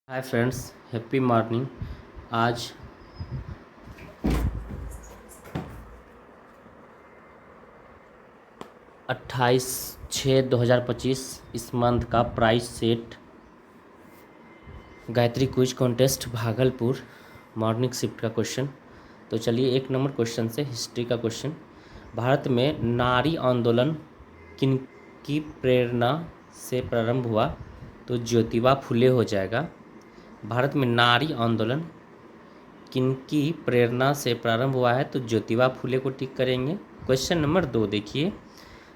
Hi friends, happy morning. आज 28/6/2025 इस month का price set Gayatri quiz contest Bhagalpur morning shift का क्वेश्चन। तो चलिए 1 नंबर क्वेश्चन से हिस्ट्री का क्वेश्चन। भारत में नारी आंदोलन किन की प्रेरणा से प्रारंभ हुआ? तो ज्योतिबा फुले हो जाएगा। भारत में नारी आंदोलन किनकी प्रेरणा से प्रारंभ हुआ है? तो ज्योतिबा फुले को टिक करेंगे। क्वेश्चन नंबर 2 देखिए,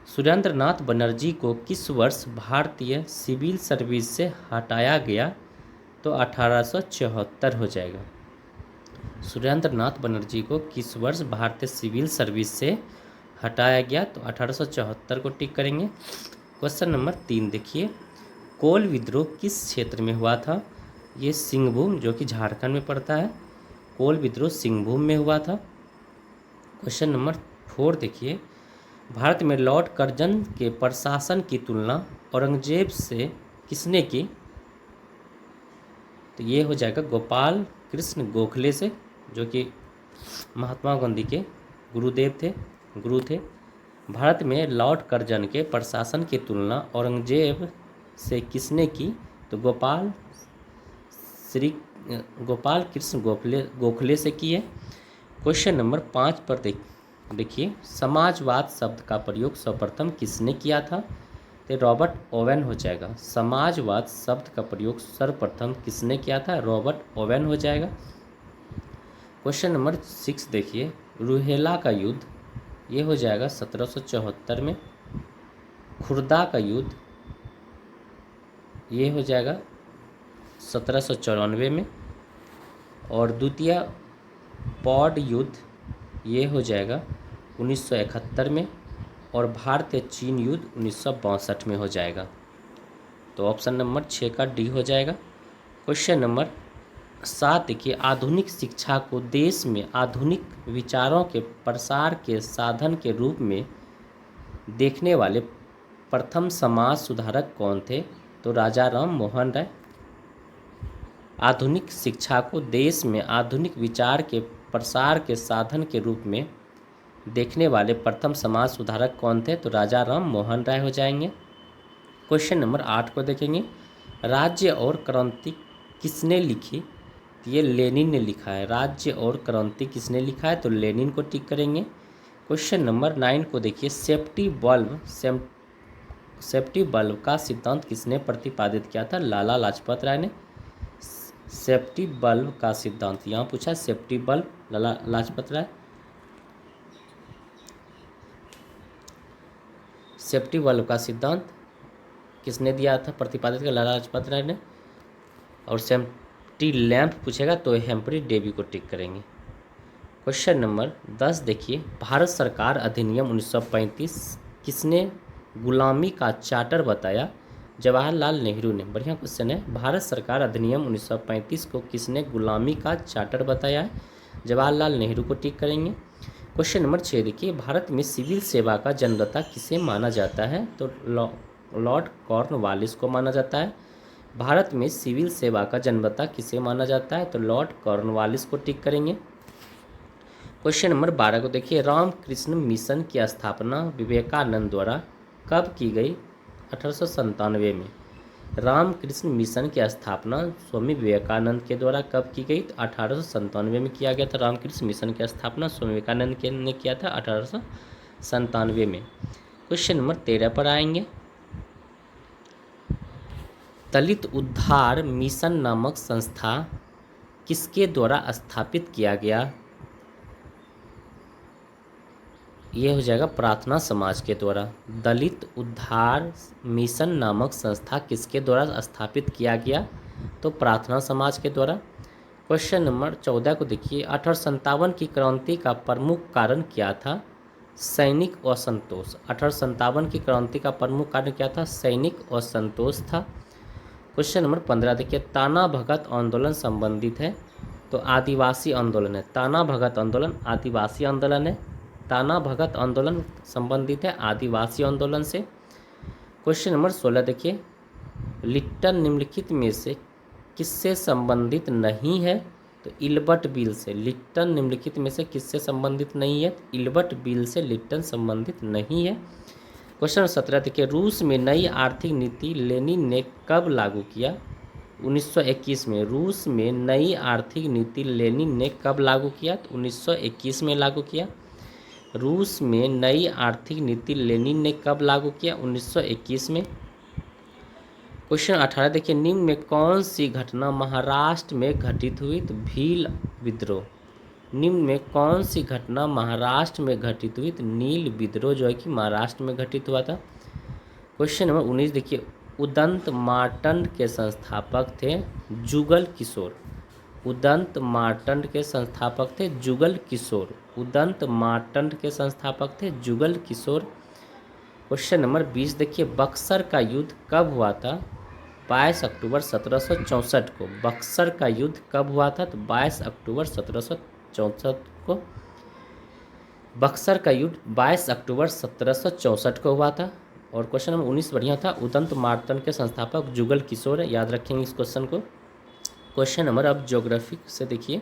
सुरेंद्रनाथ बनर्जी को किस वर्ष भारतीय सिविल सर्विस से हटाया गया? तो 1874 हो जाएगा। सुरेंद्रनाथ बनर्जी को किस वर्ष भारतीय सिविल सर्विस से हटाया गया? तो 1874 को टिक करेंगे। क्वेश्चन नंबर 3 देखिए, कोल विद्रोह किस क्षेत्र में हुआ था? ये सिंहभूम, जो कि झारखंड में पड़ता है। कोल विद्रोह सिंहभूम में हुआ था। क्वेश्चन नंबर 4 देखिए, भारत में लॉर्ड कर्जन के प्रशासन की तुलना औरंगजेब से किसने की? तो ये हो जाएगा गोपाल कृष्ण गोखले से, जो कि महात्मा गांधी के गुरु थे। भारत में लॉर्ड कर्जन के प्रशासन की तुलना औरंगजेब से किसने की? तो गोपाल कृष्ण गोखले से की है। क्वेश्चन नंबर 5 पर देखिए, समाजवाद शब्द का प्रयोग सर्वप्रथम किसने किया था? तो रॉबर्ट ओवेन हो जाएगा। समाजवाद शब्द का प्रयोग सर्वप्रथम किसने किया था? रॉबर्ट ओवेन हो जाएगा। क्वेश्चन नंबर 6 देखिए, रूहेला का युद्ध, ये हो जाएगा 1774 में। खुर्दा का युद्ध, ये हो जाएगा 1794 में। और द्वितीय पौड युद्ध, ये हो जाएगा 1971 में। और भारतीय चीन युद्ध 1962 में हो जाएगा। तो ऑप्शन नंबर 6 का डी हो जाएगा। क्वेश्चन नंबर 7 देखिए, आधुनिक शिक्षा को देश में आधुनिक विचारों के प्रसार के साधन के रूप में देखने वाले प्रथम समाज सुधारक कौन थे? तो राजा राम मोहन राय। आधुनिक शिक्षा को देश में आधुनिक विचार के प्रसार के साधन के रूप में देखने वाले प्रथम समाज सुधारक कौन थे? तो राजा राम मोहन राय हो जाएंगे। क्वेश्चन नंबर 8 को देखेंगे, राज्य और क्रांति किसने लिखी? ये लेनिन ने लिखा है। राज्य और क्रांति किसने लिखा है? तो लेनिन को टिक करेंगे। क्वेश्चन नंबर 9 को देखिए, सेफ्टी बल्ब का सिद्धांत किसने प्रतिपादित किया था? लाला लाजपत राय ने। सेफ्टी बल्ब का सिद्धांत यहाँ पूछा, safety bulb Lala Lajpat Rai. Safety bulb का सिद्धांत किसने दिया था, प्रतिपादित किया? लाला लाजपत राय ने। और सेफ्टी लैंप पूछेगा तो हेम्प्री डेवी को टिक करेंगे। क्वेश्चन नंबर 10 देखिए, भारत सरकार अधिनियम 1935 किसने गुलामी का चार्टर बताया? जवाहरलाल नेहरू ने। बढ़िया क्वेश्चन है। भारत सरकार अधिनियम 1935 को किसने गुलामी का चार्टर बताया है? जवाहरलाल नेहरू को टिक करेंगे। क्वेश्चन नंबर 6 देखिए, भारत में सिविल सेवा का जन्मदाता किसे माना जाता है? तो लॉर्ड कॉर्नवालिस को माना जाता है। भारत में सिविल सेवा का जन्मदाता किसे माना जाता है? तो लॉर्ड कॉर्नवालिस को टिक करेंगे। क्वेश्चन नंबर 12 को देखिए, रामकृष्ण मिशन की स्थापना विवेकानंद द्वारा कब की गई? 1897 में। रामकृष्ण मिशन की स्थापना स्वामी विवेकानंद के द्वारा कब की गई? तो 1897 में किया गया था। रामकृष्ण मिशन की स्थापना स्वामी विवेकानंद ने किया था 1897 में। क्वेश्चन नंबर 13 पर आएंगे, दलित उद्धार मिशन नामक संस्था किसके द्वारा स्थापित किया गया? ये हो जाएगा प्रार्थना समाज के द्वारा। दलित उद्धार मिशन नामक संस्था किसके द्वारा स्थापित किया गया? तो प्रार्थना समाज के द्वारा। क्वेश्चन नंबर 14 को देखिए, 1857 की क्रांति का प्रमुख कारण क्या था? सैनिक असंतोष। 1857 की क्रांति का प्रमुख कारण क्या था? सैनिक असंतोष था। क्वेश्चन नंबर 15 देखिए, ताना भगत आंदोलन संबंधित है? तो आदिवासी आंदोलन है। ताना भगत आंदोलन आदिवासी आंदोलन है। ताना भगत आंदोलन संबंधित है आदिवासी आंदोलन से। क्वेश्चन नंबर 16 देखिए, लिट्टन निम्नलिखित में से किससे संबंधित नहीं है? तो इल्बर्ट बील से। लिप्टन निम्नलिखित में से किससे संबंधित नहीं है? तो इल्बर्ट बील से लिप्टन संबंधित नहीं है। क्वेश्चन 17 देखिए, रूस में नई आर्थिक नीति लेनिन ने कब लागू किया? 1921 में। रूस में नई आर्थिक नीति लेनिन ने कब लागू किया? तो 1921 में लागू किया। रूस में नई आर्थिक नीति लेनिन ने कब लागू किया? 1921 में। क्वेश्चन 18 देखिए, निम्न में कौन सी घटना महाराष्ट्र में घटित हुई? तो भील विद्रोह। निम्न में कौन सी घटना महाराष्ट्र में घटित हुई? तो नील विद्रोह जो है कि महाराष्ट्र में घटित हुआ था। क्वेश्चन नंबर 19 देखिए, उदंत मार्तंड के संस्थापक थे जुगल किशोर। उदंत मार्तंड के संस्थापक थे जुगल किशोर। उदंत मार्तंड के संस्थापक थे जुगल किशोर। क्वेश्चन नंबर 20 देखिए, बक्सर का युद्ध कब हुआ था? 22 अक्टूबर 1764 को। बक्सर का युद्ध कब हुआ था? तो 22 अक्टूबर 1764 को। बक्सर का युद्ध 22 अक्टूबर 1764 को हुआ था। और क्वेश्चन नंबर 19 बढ़िया था, उदंत मार्तंड के संस्थापक जुगल किशोर है, याद रखेंगे इस क्वेश्चन को। क्वेश्चन नंबर अब ज्योग्राफी से देखिए,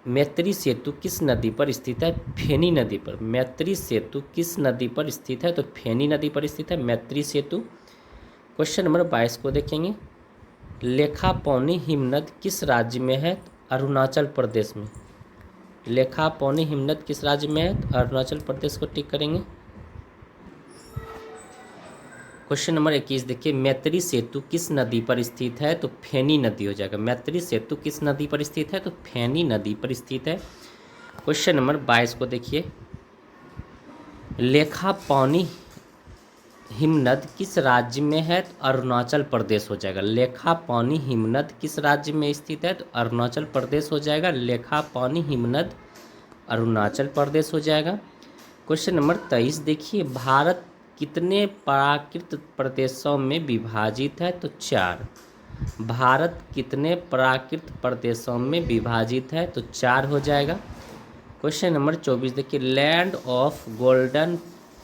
मैत्री सेतु किस नदी पर स्थित है? फेनी नदी पर। मैत्री सेतु किस नदी पर स्थित है? तो फेनी नदी पर स्थित है मैत्री सेतु। क्वेश्चन नंबर 22 को देखेंगे, लेखापौनी हिमनद किस राज्य में है? अरुणाचल प्रदेश में। लेखापौनी हिमनद किस राज्य में है? तो अरुणाचल प्रदेश को टिक करेंगे। क्वेश्चन नंबर 21 देखिए, मैत्री सेतु किस नदी पर स्थित है? तो फेनी नदी हो जाएगा। मैत्री सेतु किस नदी पर स्थित है? तो फेनी नदी पर स्थित है। क्वेश्चन नंबर 22 को देखिए, लेखापौनी हिमनद किस राज्य में है? तो अरुणाचल प्रदेश हो जाएगा। लेखापौनी हिमनद किस राज्य में स्थित है? तो अरुणाचल प्रदेश हो जाएगा। लेखापौनी हिमनद अरुणाचल प्रदेश हो जाएगा। क्वेश्चन नंबर 23 देखिए, भारत कितने प्राकृत प्रदेशों में विभाजित है? तो 4। भारत कितने प्राकृत प्रदेशों में विभाजित है? तो 4 हो जाएगा। क्वेश्चन नंबर 24 देखिए, लैंड ऑफ गोल्डन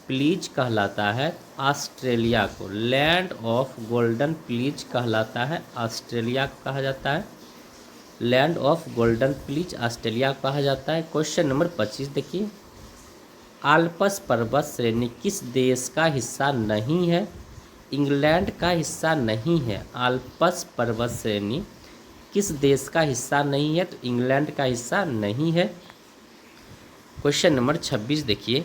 प्लीज कहलाता है ऑस्ट्रेलिया को। लैंड ऑफ गोल्डन प्लीज कहलाता है ऑस्ट्रेलिया को कहा जाता है। Land of golden please Australia को कहा जाता है। क्वेश्चन नंबर 25 देखिए, आल्प्स पर्वत श्रेणी किस देश का हिस्सा नहीं है? इंग्लैंड का हिस्सा नहीं है। आल्प्स पर्वत श्रेणी किस देश का हिस्सा नहीं है? तो इंग्लैंड का हिस्सा नहीं है। क्वेश्चन नंबर 26 देखिए,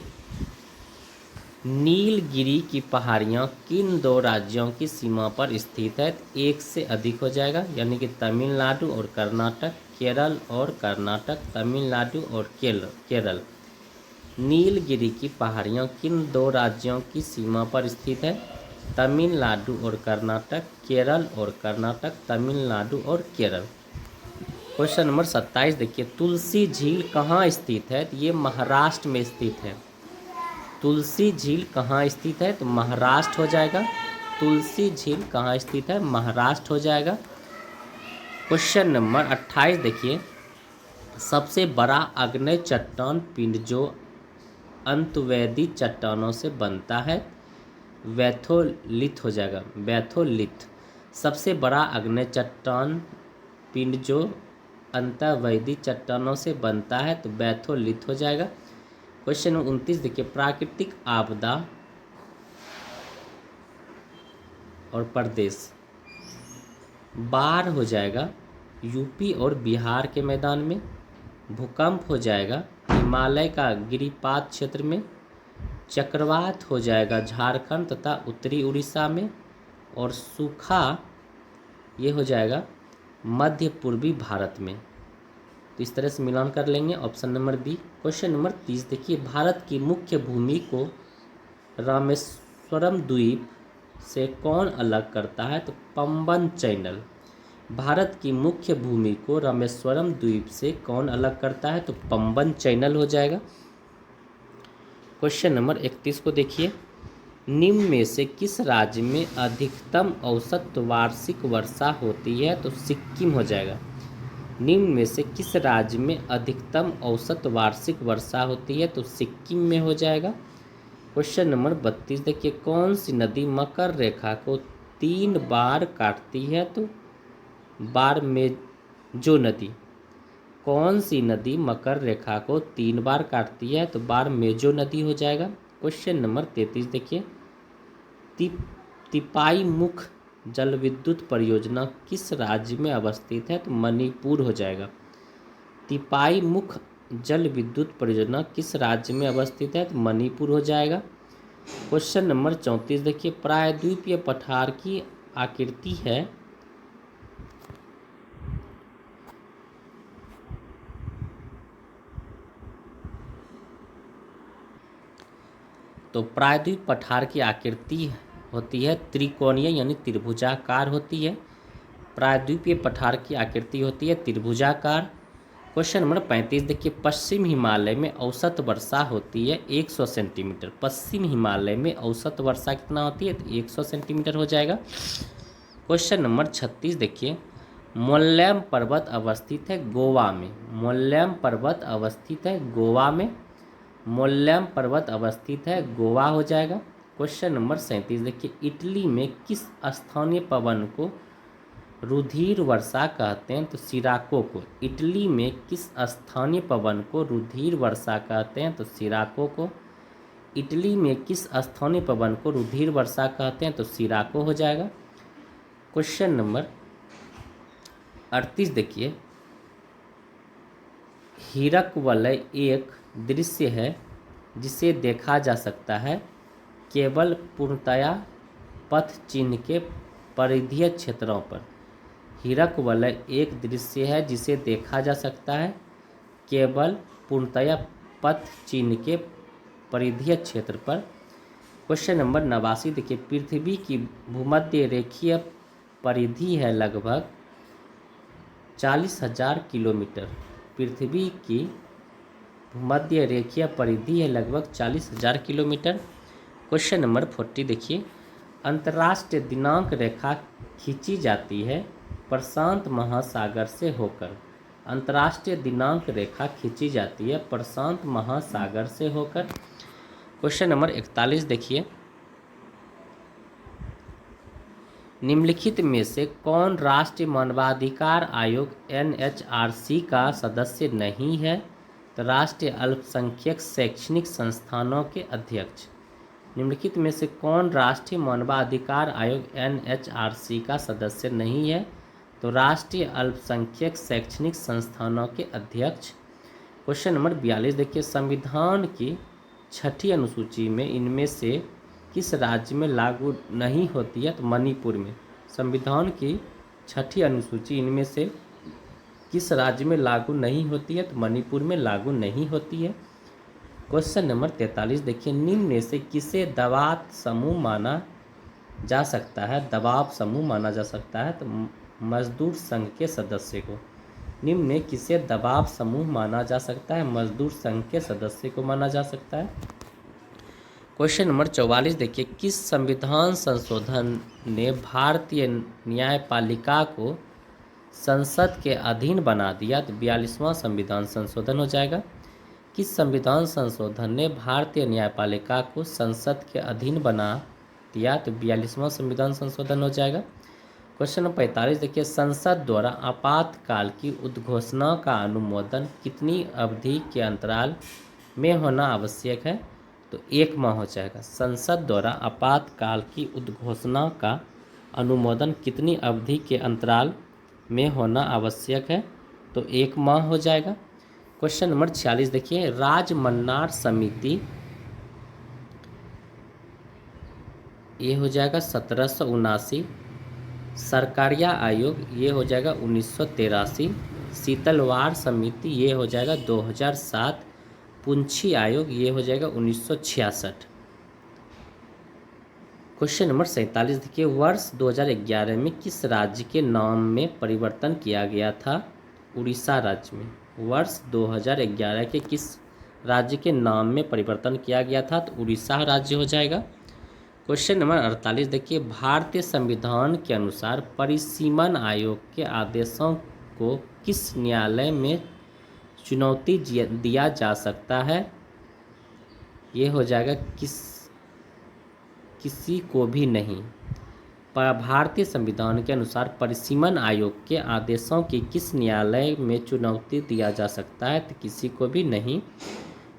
नीलगिरी की पहाड़ियाँ किन 2 राज्यों की सीमा पर स्थित है? एक से अधिक हो जाएगा, यानी कि तमिलनाडु और कर्नाटक, केरल और कर्नाटक, तमिलनाडु और केरल। नीलगिरी की पहाड़ियाँ किन 2 राज्यों की सीमा पर स्थित है? तमिलनाडु और कर्नाटक, केरल और कर्नाटक, तमिलनाडु और केरल। क्वेश्चन नंबर 27 देखिए, तुलसी झील कहाँ स्थित है? ये महाराष्ट्र में स्थित है। तुलसी झील कहाँ स्थित है? तो महाराष्ट्र हो जाएगा। तुलसी झील कहाँ स्थित है? महाराष्ट्र हो जाएगा। क्वेश्चन नंबर 28 देखिए, सबसे बड़ा आग्नेय चट्टान पिंड जो अंतर्वेदी चट्टानों से बनता है? बैथोलिथ हो जाएगा। बैथोलिथ। सबसे बड़ा आग्नेय चट्टान पिंड जो अंतर्वेदी चट्टानों से बनता है? तो बैथोलिथ हो जाएगा। क्वेश्चन नंबर 29 देखिए, प्राकृतिक आपदा और प्रदेश। बाढ़ हो जाएगा यूपी और बिहार के मैदान में। भूकंप हो जाएगा हिमालय का गिरिपात क्षेत्र में। चक्रवात हो जाएगा झारखंड तथा उत्तरी उड़ीसा में। और सूखा ये हो जाएगा मध्य पूर्वी भारत में। तो इस तरह से मिलान कर लेंगे। Option number B. Question number 30 देखिए, भारत की मुख्य भूमि को रामेश्वरम द्वीप से कौन अलग करता है? तो पंबन चैनल। भारत की मुख्य भूमि को रामेश्वरम द्वीप से कौन अलग करता है? तो पंबन चैनल हो जाएगा। क्वेश्चन नंबर 31 को देखिए, निम्न में से किस राज्य में अधिकतम औसत वार्षिक वर्षा होती है? तो सिक्किम हो जाएगा। निम्न में से किस राज्य में अधिकतम औसत वार्षिक वर्षा होती है? तो सिक्किम में हो जाएगा। क्वेश्चन नंबर 32 देखिए, कौन सी नदी मकर रेखा को 3 बार काटती है? तो बारमेजो नदी। कौन सी नदी मकर रेखा को 3 बार काटती है? तो बारमेजो नदी हो जाएगा। क्वेश्चन नंबर 33 देखिए, तिपाई मुख जल विद्युत परियोजना किस राज्य में अवस्थित है? तो मणिपुर हो जाएगा। तिपाई मुख जल विद्युत परियोजना किस राज्य में अवस्थित है? तो मणिपुर हो जाएगा। क्वेश्चन नंबर 34 देखिए, प्रायद्वीपीय पठार की आकृति है। तो प्रायद्वीप पठार की आकृति होती है त्रिकोणीय यानी त्रिभुजाकार होती है। प्रायद्वीपीय पठार की आकृति होती है त्रिभुजाकार। क्वेश्चन नंबर 35 देखिए, पश्चिम हिमालय में औसत वर्षा होती है 100 सेंटीमीटर। पश्चिम हिमालय में औसत वर्षा कितना होती है? तो 100 सेंटीमीटर हो जाएगा। क्वेश्चन नंबर 36 देखिए, मोल्लेम पर्वत अवस्थित है गोवा में। मोल्लेम पर्वत अवस्थित है गोवा में। मोल्लेम पर्वत अवस्थित है गोवा हो जाएगा। क्वेश्चन नंबर 37 देखिए, इटली में किस स्थानीय पवन को रुधिर वर्षा कहते हैं? तो सिराको को। इटली में किस स्थानीय पवन को रुधिर वर्षा कहते हैं? तो सिराको को। इटली में किस स्थानीय पवन को रुधिर वर्षा कहते हैं? तो सिराको हो जाएगा। क्वेश्चन नंबर 38 देखिए, हीरकवलय एक दृश्य है जिसे देखा जा सकता है केवल पूर्णतया पथ चिन्ह के परिधीय क्षेत्रों पर। हीरकवलय एक दृश्य है जिसे देखा जा सकता है केवल पूर्णतया पथ चिन्ह के परिधीय क्षेत्र पर। क्वेश्चन नंबर 89 देखिए, पृथ्वी की भूमध्य रेखीय परिधि है लगभग 40,000 किलोमीटर। पृथ्वी की भूमध्य रेखीय परिधि है लगभग 40,000 किलोमीटर। क्वेश्चन नंबर 40 देखिए, अंतर्राष्ट्रीय दिनांक रेखा खींची जाती है प्रशांत महासागर से होकर। अंतर्राष्ट्रीय दिनांक रेखा खींची जाती है प्रशांत महासागर से होकर। क्वेश्चन नंबर 41 देखिए, निम्नलिखित में से कौन राष्ट्रीय मानवाधिकार आयोग NHRC का सदस्य नहीं है? तो राष्ट्रीय अल्पसंख्यक शैक्षणिक संस्थानों के अध्यक्ष। निम्नलिखित में से कौन राष्ट्रीय मानवाधिकार आयोग NHRC का सदस्य नहीं है? तो राष्ट्रीय अल्पसंख्यक शैक्षणिक संस्थानों के अध्यक्ष। क्वेश्चन नंबर 42 देखिए, संविधान की 6ठी अनुसूची में इनमें से किस राज्य में लागू नहीं होती है? तो मणिपुर में। संविधान की 6ठी अनुसूची इनमें से किस राज्य में लागू नहीं होती है? तो मणिपुर में लागू नहीं होती है। क्वेश्चन नंबर 43 देखिए, निम्न में से किसे दबाव समूह माना जा सकता है? दबाव समूह माना जा सकता है तो मजदूर संघ के सदस्य को। निम्न में किसे दबाव समूह माना जा सकता है? मजदूर संघ के सदस्य को माना जा सकता है। क्वेश्चन नंबर 44 देखिए, किस संविधान संशोधन ने भारतीय न्यायपालिका को संसद के अधीन बना दिया? तो 42वां संविधान संशोधन हो जाएगा। किस संविधान संशोधन ने भारतीय न्यायपालिका को संसद के अधीन बना दिया? तो 42वां संविधान संशोधन हो जाएगा। क्वेश्चन नंबर 45 देखिए, संसद द्वारा आपातकाल की उद्घोषणा का अनुमोदन कितनी अवधि के अंतराल में होना आवश्यक है? तो 1 माह हो जाएगा। संसद द्वारा आपातकाल की उद्घोषणा का अनुमोदन कितनी अवधि के अंतराल में होना आवश्यक है? तो 1 माह हो जाएगा। क्वेश्चन नंबर 46 देखिए, राजमन्नार समिति ये हो जाएगा 1779। सरकारिया आयोग ये हो जाएगा 1983। शीतलवार समिति ये हो जाएगा 2007। पुंछी आयोग ये हो जाएगा 1966। क्वेश्चन नंबर 47 देखिए, वर्ष 2011 में किस राज्य के नाम में परिवर्तन किया गया था? उड़ीसा राज्य में। वर्ष 2011 के किस राज्य के नाम में परिवर्तन किया गया था? तो उड़ीसा राज्य हो जाएगा। क्वेश्चन नंबर 48 देखिए, भारतीय संविधान के अनुसार परिसीमन आयोग के आदेशों को किस न्यायालय में चुनौती दिया जा सकता है? ये हो जाएगा किसी को भी नहीं। भारतीय संविधान के अनुसार परिसीमन आयोग के आदेशों की किस न्यायालय में चुनौती दिया जा सकता है? तो किसी को भी नहीं।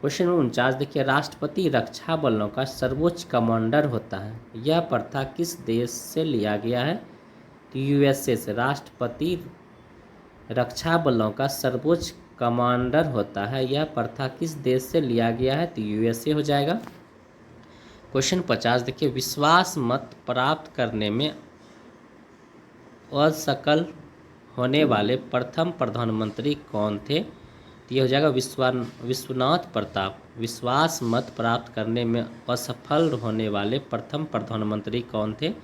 क्वेश्चन नंबर 49 देखिए, राष्ट्रपति रक्षा बलों का सर्वोच्च कमांडर होता है, यह प्रथा किस देश से लिया गया है? तो यूएसए से। राष्ट्रपति रक्षा बलों का सर्वोच्च कमांडर होता है, यह प्रथा किस देश से लिया गया है? तो यूएसए हो जाएगा। क्वेश्चन 50 देखिए, विश्वास मत प्राप्त करने में असफल होने वाले प्रथम प्रधानमंत्री कौन थे? तो ये हो जाएगा विश्वनाथ प्रताप। विश्वास मत प्राप्त करने में असफल होने वाले प्रथम प्रधानमंत्री कौन थे?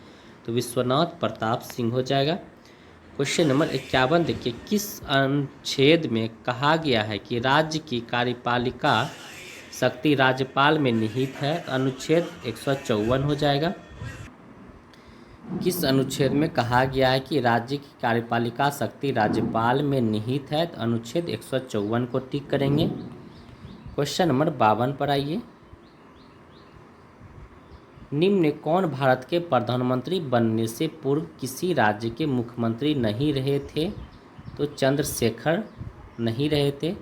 तो विश्वनाथ प्रताप सिंह हो जाएगा। क्वेश्चन नंबर 51 देखिए, किस अनुच्छेद में कहा गया है कि राज्य की कार्यपालिका शक्ति राज्यपाल में निहित है? अनुच्छेद 154 हो जाएगा। किस अनुच्छेद में कहा गया है कि राज्य की कार्यपालिका शक्ति राज्यपाल में निहित है? तो अनुच्छेद 154 को टिक करेंगे। क्वेश्चन नंबर 52 पर आइए, निम्न में कौन भारत के प्रधानमंत्री बनने से पूर्व किसी राज्य के मुख्यमंत्री नहीं रहे थे? तो चंद्रशेखर नहीं रहे थे।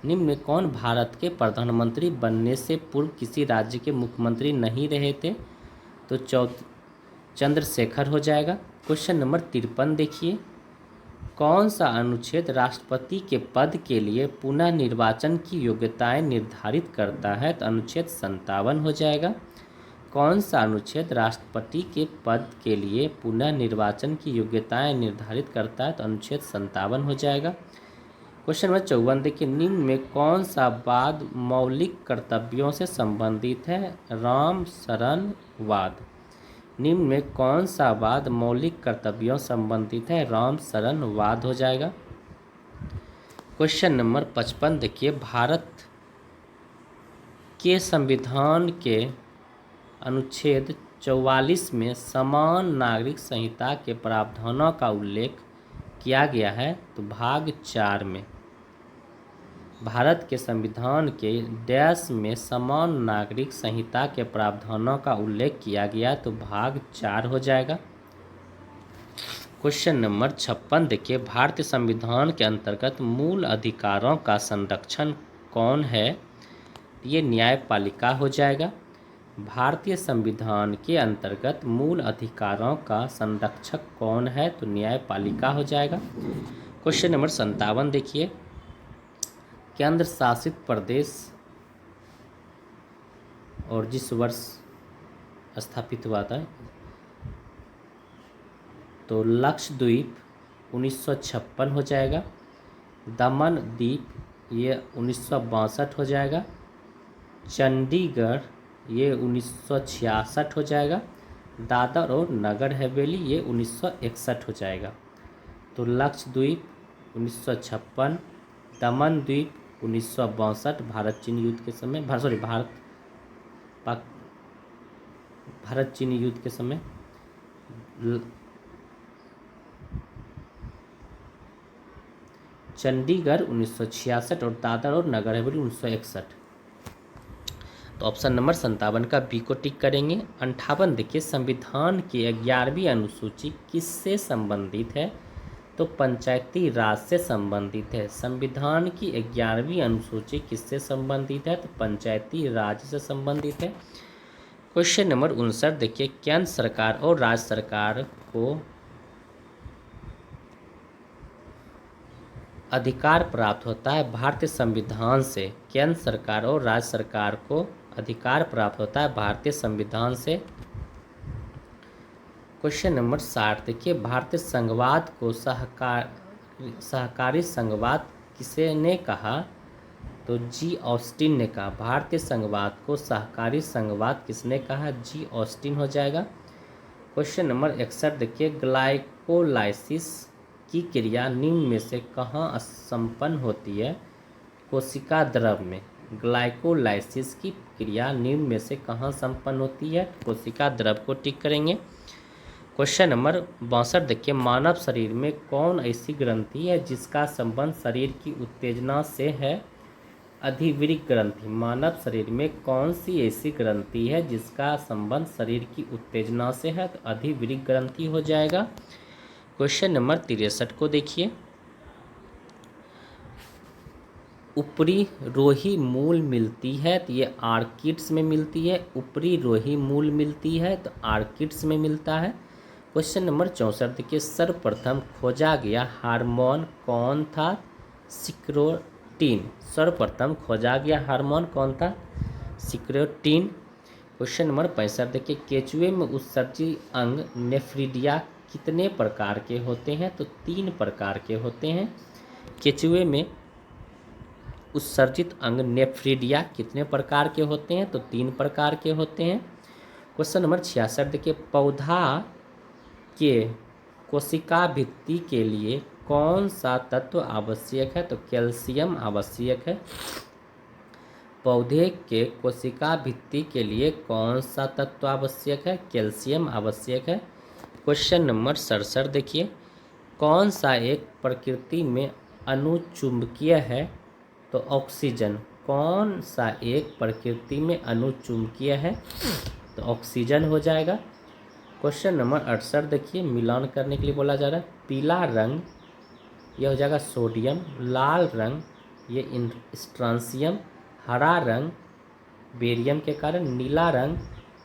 निम्न में कौन भारत के प्रधानमंत्री बनने से पूर्व किसी राज्य के मुख्यमंत्री नहीं रहे थे? तो चंद्रशेखर हो जाएगा। क्वेश्चन नंबर 53 देखिए, कौन सा अनुच्छेद राष्ट्रपति के पद के लिए पुनः निर्वाचन की योग्यताएं निर्धारित करता है? तो अनुच्छेद 57 हो जाएगा। कौन सा अनुच्छेद राष्ट्रपति के पद के लिए पुनः निर्वाचन की योग्यताएं निर्धारित करता है? तो अनुच्छेद 57 हो जाएगा। क्वेश्चन नंबर 54 देखिए, निम्न में कौन सा वाद मौलिक कर्तव्यों से संबंधित है? राम शरण वाद। निम्न में कौन सा वाद मौलिक कर्तव्यों से संबंधित है? राम शरण वाद हो जाएगा। क्वेश्चन नंबर 55 देखिए, भारत के संविधान के अनुच्छेद 44 में समान नागरिक संहिता के प्रावधानों का उल्लेख किया गया है? तो भाग 4 में। भारत के संविधान के डैश में समान नागरिक संहिता के प्रावधानों का उल्लेख किया गया, तो भाग 4 हो जाएगा। क्वेश्चन नंबर 56 देखिए, भारतीय संविधान के अंतर्गत मूल अधिकारों का संरक्षण कौन है? ये न्यायपालिका हो जाएगा। भारतीय संविधान के अंतर्गत मूल अधिकारों का संरक्षक कौन है? तो न्यायपालिका हो जाएगा। क्वेश्चन नंबर 57 देखिए, केंद्र शासित प्रदेश और जिस वर्ष स्थापित हुआ था, तो लक्षद्वीप 1956 हो जाएगा। दमन द्वीप ये 1962 हो जाएगा। चंडीगढ़ ये 1966 हो जाएगा। दादर और नगर हवेली ये 1961 हो जाएगा। तो लक्षद्वीप 1956, दमन द्वीप 1962 भारत चीन युद्ध के समय, भारत चीन युद्ध के समय। चंडीगढ़ 1966 और दादर और नगर हवेली 1961। तो ऑप्शन नंबर 57 का बी को टिक करेंगे। 58 देखिए, संविधान की 11वीं अनुसूची किससे संबंधित है? तो पंचायती राज से संबंधित है। संविधान की 11वीं अनुसूची किससे संबंधित है? तो पंचायती राज से संबंधित है। क्वेश्चन नंबर 59 देखिए, केंद्र सरकार और राज्य सरकार को अधिकार प्राप्त होता है भारतीय संविधान से। केंद्र सरकार और राज्य सरकार को अधिकार प्राप्त होता है भारतीय संविधान से। क्वेश्चन नंबर 60 देखिए, भारतीय संघवाद को सहकारी संघवाद किसे ने कहा? तो जी ऑस्टिन ने कहा। भारतीय संघवाद को सहकारी संघवाद किसने कहा? जी ऑस्टिन हो जाएगा। क्वेश्चन नंबर 61 देखिए, ग्लाइकोलाइसिस की क्रिया निम्न में से कहाँ संपन्न होती है? कोशिका द्रव में। ग्लाइकोलाइसिस की क्रिया निम्न में से कहाँ संपन्न होती है? कोशिका द्रव को टिक करेंगे। क्वेश्चन नंबर 62 देखिए, मानव शरीर में कौन ऐसी ग्रंथि है जिसका संबंध शरीर की उत्तेजना से है? अधिवृक्क ग्रंथि। मानव शरीर में कौन सी ऐसी ग्रंथि है जिसका संबंध शरीर की उत्तेजना से है? तो अधिवृक्क ग्रंथि हो जाएगा। क्वेश्चन नंबर 63 को देखिए। ऊपरी रोही मूल मिलती है तो ये आर्किड्स में मिलती है। ऊपरी रोही मूल मिलती है तो आर्किड्स में मिलता है। क्वेश्चन नंबर 64 देखिए। सर्वप्रथम खोजा गया हार्मोन कौन था? सिक्रोटीन। सर्वप्रथम खोजा गया हार्मोन कौन था? सिक्रोटीन। क्वेश्चन नंबर 65 देखिए। केचुए में उत्सर्जित अंग नेफ्रिडिया कितने प्रकार के होते हैं? तो 3 प्रकार के होते हैं। केचुए में उत्सर्जित अंग नेफ्रिडिया कितने प्रकार के होते हैं? तो 3 प्रकार के होते हैं। क्वेश्चन नंबर 66 देखिए। पौधा के कोशिका भित्ति के लिए कौन सा तत्व आवश्यक है? तो कैल्शियम आवश्यक है। पौधे के कोशिका भित्ति के लिए कौन सा तत्व आवश्यक है? कैल्शियम आवश्यक है। क्वेश्चन नंबर 67 देखिए। कौन सा एक प्रकृति में अनुचुंबकीय है? तो ऑक्सीजन। कौन सा एक प्रकृति में अनुचुंबकीय है? तो ऑक्सीजन हो जाएगा। क्वेश्चन नंबर 68 देखिए। मिलान करने के लिए बोला जा रहा है। पीला रंग यह हो जाएगा सोडियम, लाल रंग ये स्ट्रांसियम, हरा रंग बेरियम के कारण, नीला रंग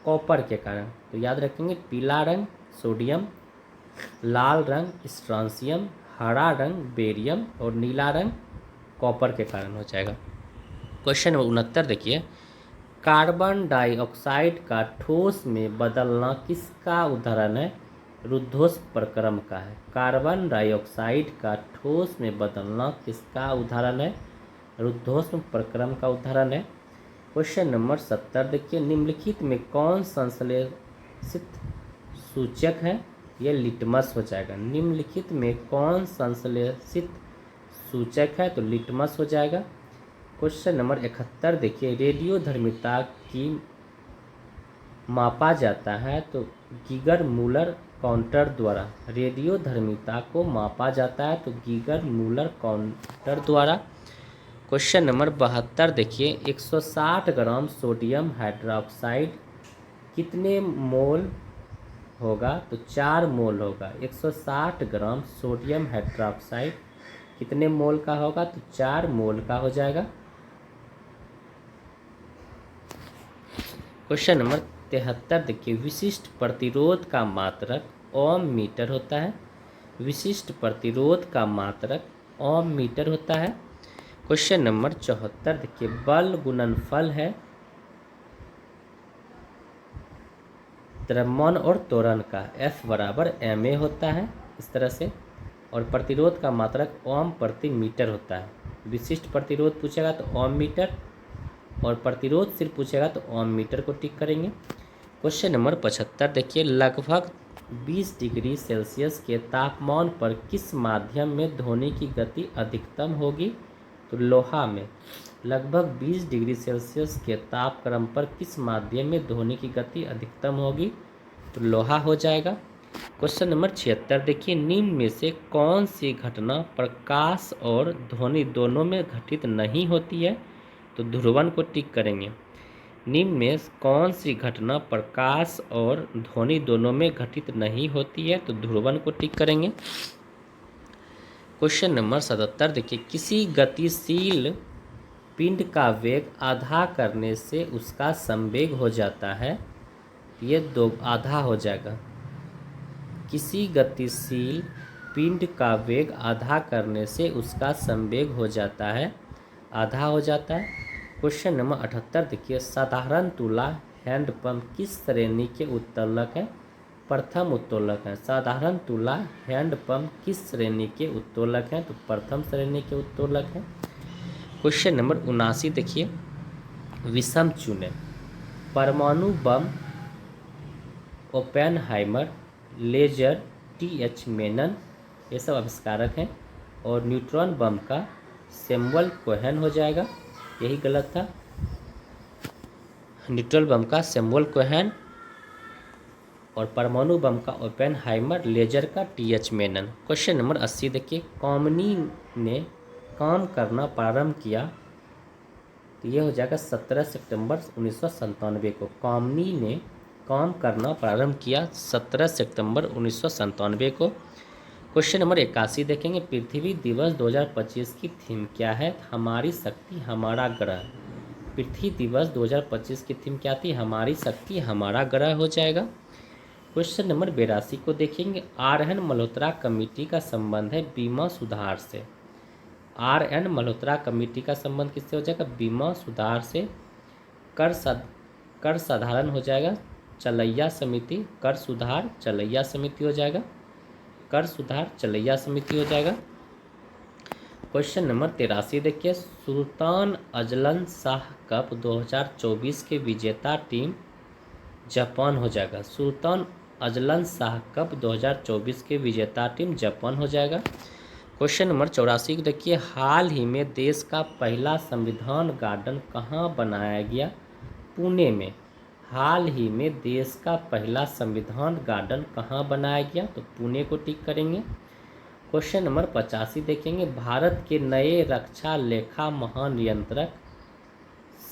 कॉपर के कारण। तो याद रखेंगे पीला रंग सोडियम, लाल रंग स्ट्रांसियम, हरा रंग बेरियम और नीला रंग कॉपर के कारण हो जाएगा। क्वेश्चन नंबर 69 देखिए। कार्बन डाइऑक्साइड का ठोस में बदलना किसका उदाहरण है? रुद्धोष् प्रक्रम का है। कार्बन डाइऑक्साइड का ठोस में बदलना किसका उदाहरण है? रुद्धोष् प्रक्रम का उदाहरण है। क्वेश्चन नंबर 70 देखिए। निम्नलिखित में कौन संश्लेषित सूचक है? यह लिटमस हो जाएगा। निम्नलिखित में कौन संश्लेषित सूचक है? तो लिटमस हो जाएगा। क्वेश्चन नंबर 71 देखिए। रेडियोधर्मिता की मापा जाता है तो गीगर मूलर काउंटर द्वारा। रेडियोधर्मिता को मापा जाता है तो गीगर मूलर काउंटर द्वारा। क्वेश्चन नंबर 72 देखिए। 160 ग्राम सोडियम हाइड्रोक्साइड कितने मोल होगा? तो 4 मोल होगा। 160 ग्राम सोडियम हाइड्रोक्साइड कितने मोल का होगा? तो 4 मोल का हो जाएगा। क्वेश्चन नंबर 73 देखिए। विशिष्ट प्रतिरोध का मात्रक ओम मीटर होता है। विशिष्ट प्रतिरोध का मात्रक ओम मीटर होता है। क्वेश्चन नंबर 74 देखिए। बल गुणनफल है द्रव्यमान और त्वरण का। F बराबर ma होता है इस तरह से। और प्रतिरोध का मात्रक ओम प्रति मीटर होता है। विशिष्ट प्रतिरोध पूछेगा तो ओम मीटर और प्रतिरोध सिर्फ पूछेगा तो ओम मीटर को टिक करेंगे। क्वेश्चन नंबर 75 देखिए। लगभग 20 डिग्री सेल्सियस के तापमान पर किस माध्यम में ध्वनि की गति अधिकतम होगी? तो लोहा में। लगभग 20 डिग्री सेल्सियस के तापक्रम पर किस माध्यम में ध्वनि की गति अधिकतम होगी? तो लोहा हो जाएगा। क्वेश्चन नंबर 76 देखिए। निम्न में से कौन सी घटना प्रकाश और ध्वनि दोनों में घटित नहीं होती है? तो ध्रुवन को टिक करेंगे। निम्न में कौन सी घटना प्रकाश और ध्वनि दोनों में घटित नहीं होती है? तो ध्रुवन को टिक करेंगे। क्वेश्चन नंबर 77 देखिए। किसी गतिशील पिंड का वेग आधा करने से उसका संवेग हो जाता है। ये 2 आधा हो जाएगा। किसी गतिशील पिंड का वेग आधा करने से उसका संवेग हो जाता है, आधा हो जाता है। क्वेश्चन नंबर 78 देखिए। साधारण तुला हैंडपंप किस श्रेणी के उत्तोलक है? प्रथम उत्तोलक है। साधारण तुला हैंडपंप किस श्रेणी के उत्तोलक हैं? तो प्रथम श्रेणी के उत्तोलक हैं। क्वेश्चन नंबर 79 देखिए। विषम चुनें। परमाणु बम ओपेनहाइमर, लेजर TH मेनन ये सब आविष्कारक हैं। और न्यूट्रॉन बम का सैमुअल कोहेन हो जाएगा। यही गलत था। न्यूट्रॉन बम का सैमुअल कोहेन और परमाणु बम का ओपेनहाइमर, लेजर का TH मेनन। क्वेश्चन नंबर 80 देखिए। कॉमनी ने काम करना प्रारंभ किया तो ये हो जाएगा 17 सितंबर 1997 को। कॉमनी ने काम करना प्रारंभ किया 17 सितंबर 1997 को। क्वेश्चन नंबर 81 देखेंगे, पृथ्वी दिवस 2025 की थीम क्या है? हमारी शक्ति हमारा ग्रह। पृथ्वी दिवस 2025 की थीम क्या थी? हमारी शक्ति हमारा ग्रह हो जाएगा। क्वेश्चन नंबर 82 को देखेंगे, आर.एन. मल्होत्रा कमेटी का संबंध है बीमा सुधार से। आर.एन. मल्होत्रा कमेटी का संबंध किससे हो जाएगा? बीमा सुधार से। कर साधारण हो जाएगा चलैया समिति, कर सुधार चलैया समिति हो जाएगा, कर सुधार चलैया समिति हो जाएगा। क्वेश्चन नंबर 83 देखिए, सुल्तान अजलन शाह कप 2024 के विजेता टीम जापान हो जाएगा। सुल्तान अजलन शाह कप 2024 के विजेता टीम जापान हो जाएगा। क्वेश्चन नंबर 84 देखिए, हाल ही में देश का पहला संविधान गार्डन कहाँ बनाया गया? पुणे में। हाल ही में देश का पहला संविधान गार्डन कहाँ बनाया गया? तो पुणे को टिक करेंगे। क्वेश्चन नंबर 85 देखेंगे, भारत के नए रक्षा लेखा महानियंत्रक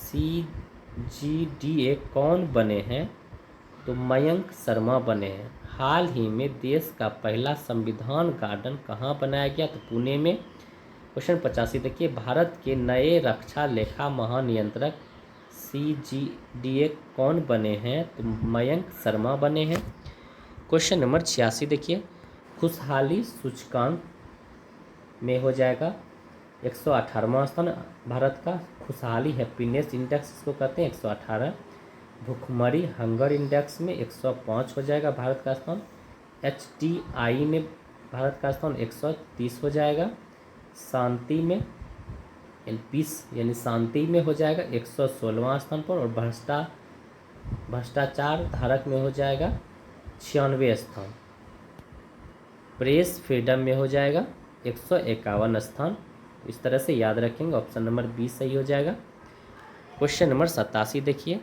CGDA कौन बने हैं? तो मयंक शर्मा बने हैं। हाल ही में देश का पहला संविधान गार्डन कहाँ बनाया गया? तो पुणे में। क्वेश्चन 85 देखिए, भारत के नए रक्षा लेखा महानियंत्रक CGDA कौन बने हैं? तो मयंक शर्मा बने हैं। क्वेश्चन नंबर 86 देखिए, खुशहाली सूचकांक में हो जाएगा 118वां स्थान भारत का। खुशहाली हैप्पीनेस इंडेक्स इसको कहते हैं 118। भूखमरी हंगर इंडेक्स में 105 हो जाएगा भारत का स्थान। HTI में भारत का स्थान 130 हो जाएगा। शांति में पीस यानी शांति में हो जाएगा 116वां स्थान पर। और भ्रष्टाचार धारक में हो जाएगा 96वें स्थान। प्रेस फ्रीडम में हो जाएगा 151 स्थान। इस तरह से याद रखेंगे, ऑप्शन नंबर 20 सही हो जाएगा। क्वेश्चन नंबर 87 देखिए,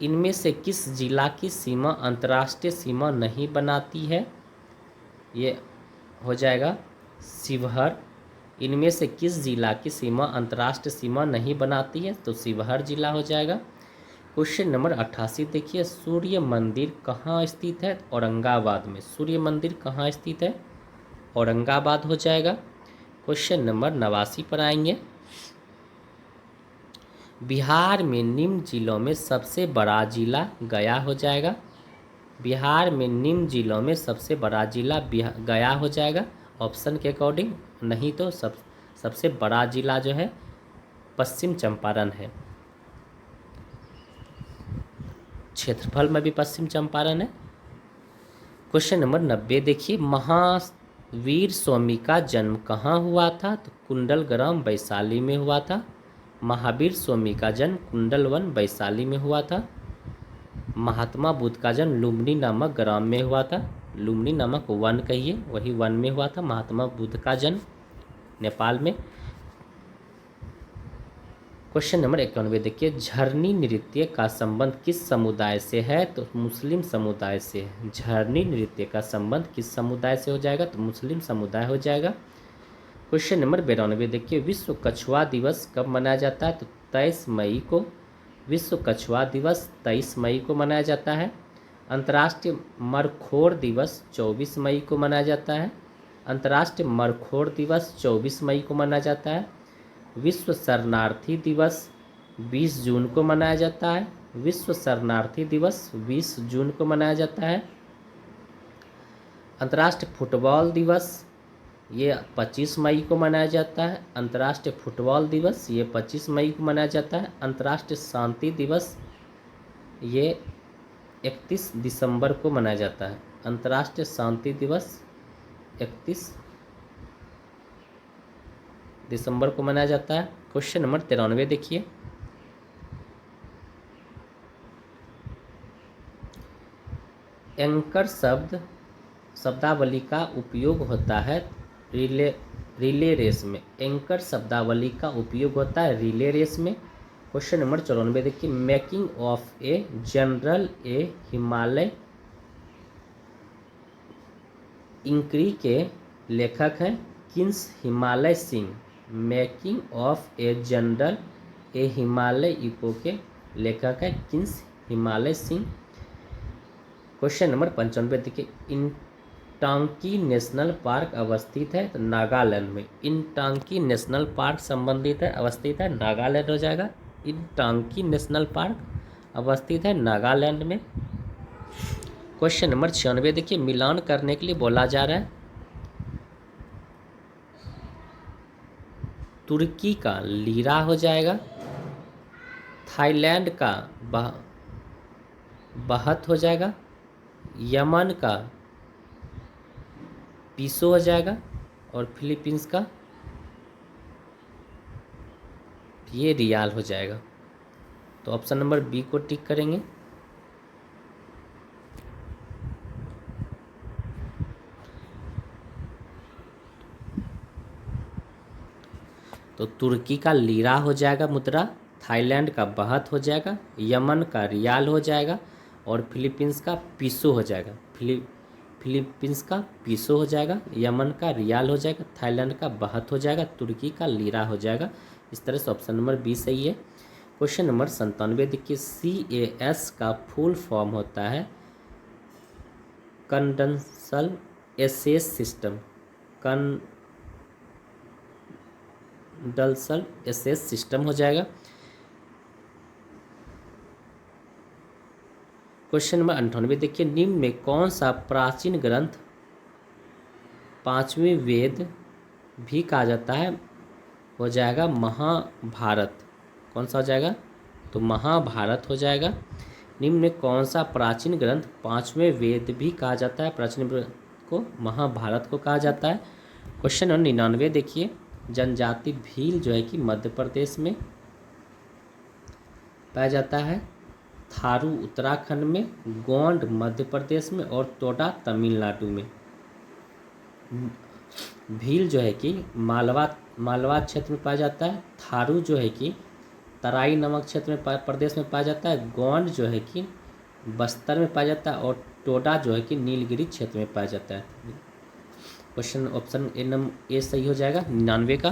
इनमें से किस जिला की सीमा अंतर्राष्ट्रीय सीमा नहीं बनाती है? ये हो जाएगा शिवहर। इनमें से किस जिला की सीमा अंतर्राष्ट्रीय सीमा नहीं बनाती है? तो शिवहर जिला हो जाएगा। क्वेश्चन नंबर 88 देखिए, सूर्य मंदिर कहाँ स्थित है? औरंगाबाद में। सूर्य मंदिर कहाँ स्थित है? औरंगाबाद हो जाएगा। क्वेश्चन नंबर 89 पर आएंगे, बिहार में निम्न जिलों में सबसे बड़ा जिला गया हो जाएगा। बिहार में निम्न जिलों में सबसे बड़ा जिला गया हो जाएगा ऑप्शन के अकॉर्डिंग। नहीं तो सबसे बड़ा जिला जो है पश्चिम चंपारण है। क्षेत्रफल में भी पश्चिम चंपारण है। क्वेश्चन नंबर 90 देखिए, महावीर स्वामी का जन्म कहाँ हुआ था? तो कुंडलग्राम वैशाली में हुआ था। महावीर स्वामी का जन्म कुंडलवन वैशाली में हुआ था। महात्मा बुद्ध का जन्म लुम्बिनी नामक ग्राम में हुआ था। लुम्बिनी नामक वन कहिए, वही वन में हुआ था महात्मा बुद्ध का जन्म, नेपाल में। क्वेश्चन नंबर 91 देखिए, झरनी नृत्य का संबंध किस समुदाय से है? तो मुस्लिम समुदाय से है। झरनी नृत्य का संबंध किस समुदाय से हो जाएगा? तो मुस्लिम समुदाय हो जाएगा। क्वेश्चन नंबर 92 देखिए, विश्व कछुआ दिवस कब मनाया जाता है? तो 23 मई को। विश्व कछुआ दिवस 23 मई को मनाया जाता है। अंतर्राष्ट्रीय मरखोर दिवस 24 मई को मनाया जाता है। अंतर्राष्ट्रीय मरखोर दिवस 24 मई को मनाया जाता है। विश्व शरणार्थी दिवस 20 जून को मनाया जाता है। विश्व शरणार्थी दिवस 20 जून को मनाया जाता है। अंतर्राष्ट्रीय फुटबॉल दिवस ये 25 मई को मनाया जाता है। अंतर्राष्ट्रीय फुटबॉल दिवस ये 25 मई को मनाया जाता है। अंतर्राष्ट्रीय शांति दिवस ये 31 दिसंबर को मनाया जाता है। अंतर्राष्ट्रीय शांति दिवस 31 दिसंबर को मनाया जाता है। क्वेश्चन नंबर 93 देखिए, एंकर शब्दावली का उपयोग होता है रिले रेस में। एंकर शब्दावली का उपयोग होता है रिले रेस में। क्वेश्चन नंबर 94 देखिए, making of a general a Himalaya इंक्री के लेखक हैं किन्स Himalay Singh. Making of a general a Himalaya echo के लेखक है किंस हिमालय सिंह। क्वेश्चन नंबर 95 देखिए, इनटांकी नेशनल पार्क अवस्थित है तो नागालैंड में। इनटांकी नेशनल पार्क संबंधित है अवस्थित है नागालैंड हो जाएगा। इनटांकी नेशनल पार्क अवस्थित है नागालैंड में। क्वेश्चन नंबर 96 देखिए, मिलान करने के लिए बोला जा रहा है। तुर्की का लीरा हो जाएगा, थाईलैंड का बहत हो जाएगा, यमन का पीसो हो जाएगा और फिलीपींस का ये रियाल हो जाएगा। तो ऑप्शन नंबर बी को टिक करेंगे। तो तुर्की का लीरा हो जाएगा मुद्रा, थाईलैंड का बहत हो जाएगा, यमन का रियाल हो जाएगा और फिलीपींस का पीसो हो जाएगा। फिलीपींस का पीसो हो जाएगा, यमन का रियाल हो जाएगा, थाईलैंड का बहत हो जाएगा, तुर्की का लीरा हो जाएगा। इस तरह से ऑप्शन नंबर बी सही है। क्वेश्चन नंबर 97 देखिए, CAS का फुल फॉर्म होता है कंडेंसल एसेस सिस्टम। कंडेंसल एसेस सिस्टम हो जाएगा। क्वेश्चन नंबर 98 देखिए, निम्न में कौन सा प्राचीन ग्रंथ पांचवें वेद भी कहा जाता है? हो जाएगा महाभारत। कौन सा हो जाएगा? तो महाभारत हो जाएगा। निम्न में कौन सा प्राचीन ग्रंथ पांचवें वेद भी कहा जाता है? प्राचीन ग्रंथ को महाभारत को कहा जाता है। क्वेश्चन नंबर 99 देखिए, जनजाति भील जो है कि मध्य प्रदेश में पाया जाता है, थारू उत्तराखंड में, गोंड मध्य प्रदेश में और टोडा तमिलनाडु में। भील जो है कि मालवा क्षेत्र में पाया जाता है, थारू जो है कि तराई नामक क्षेत्र में प्रदेश में पाया जाता है, गोंड जो है कि बस्तर में पाया जाता है और टोडा जो है कि नीलगिरी क्षेत्र में पाया जाता है। क्वेश्चन ऑप्शन ए सही हो जाएगा 99 का।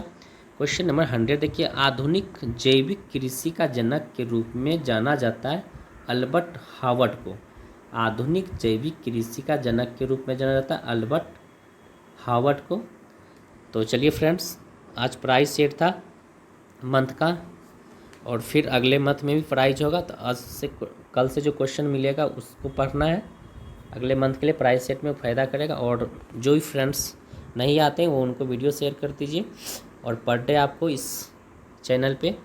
क्वेश्चन नंबर 100 देखिए, आधुनिक जैविक कृषि का जनक के रूप में जाना जाता है अल्बर्ट हावर्ड को। आधुनिक जैविक कृषि का जनक के रूप में जाना जाता है अल्बर्ट हावर्ड को। तो चलिए फ्रेंड्स, आज प्राइस सेट था मंथ का और फिर अगले मंथ में भी प्राइज होगा। तो आज से कल से जो क्वेश्चन मिलेगा उसको पढ़ना है, अगले मंथ के लिए प्राइस सेट में फ़ायदा करेगा। और जो भी फ्रेंड्स नहीं आते हैं वो उनको वीडियो शेयर कर दीजिए। और पर डे आपको इस चैनल पे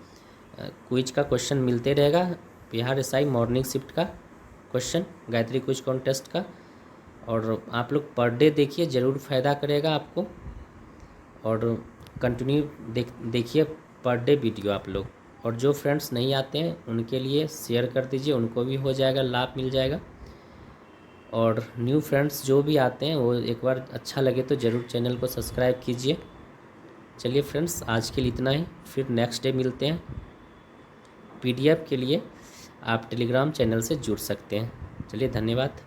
क्विज का क्वेश्चन मिलते रहेगा, बिहार एसआई मॉर्निंग शिफ्ट का क्वेश्चन, गायत्री क्विज कॉन्टेस्ट का। और आप लोग पर डे देखिए, ज़रूर फ़ायदा करेगा आपको। और कंटिन्यू देखिए पर डे वीडियो आप लोग। और जो फ्रेंड्स नहीं आते हैं उनके लिए शेयर कर दीजिए, उनको भी हो जाएगा, लाभ मिल जाएगा। और न्यू फ्रेंड्स जो भी आते हैं वो एक बार अच्छा लगे तो ज़रूर चैनल को सब्सक्राइब कीजिए। चलिए फ्रेंड्स, आज के लिए इतना ही, फिर नेक्स्ट डे मिलते हैं। PDF के लिए आप टेलीग्राम चैनल से जुड़ सकते हैं। चलिए धन्यवाद।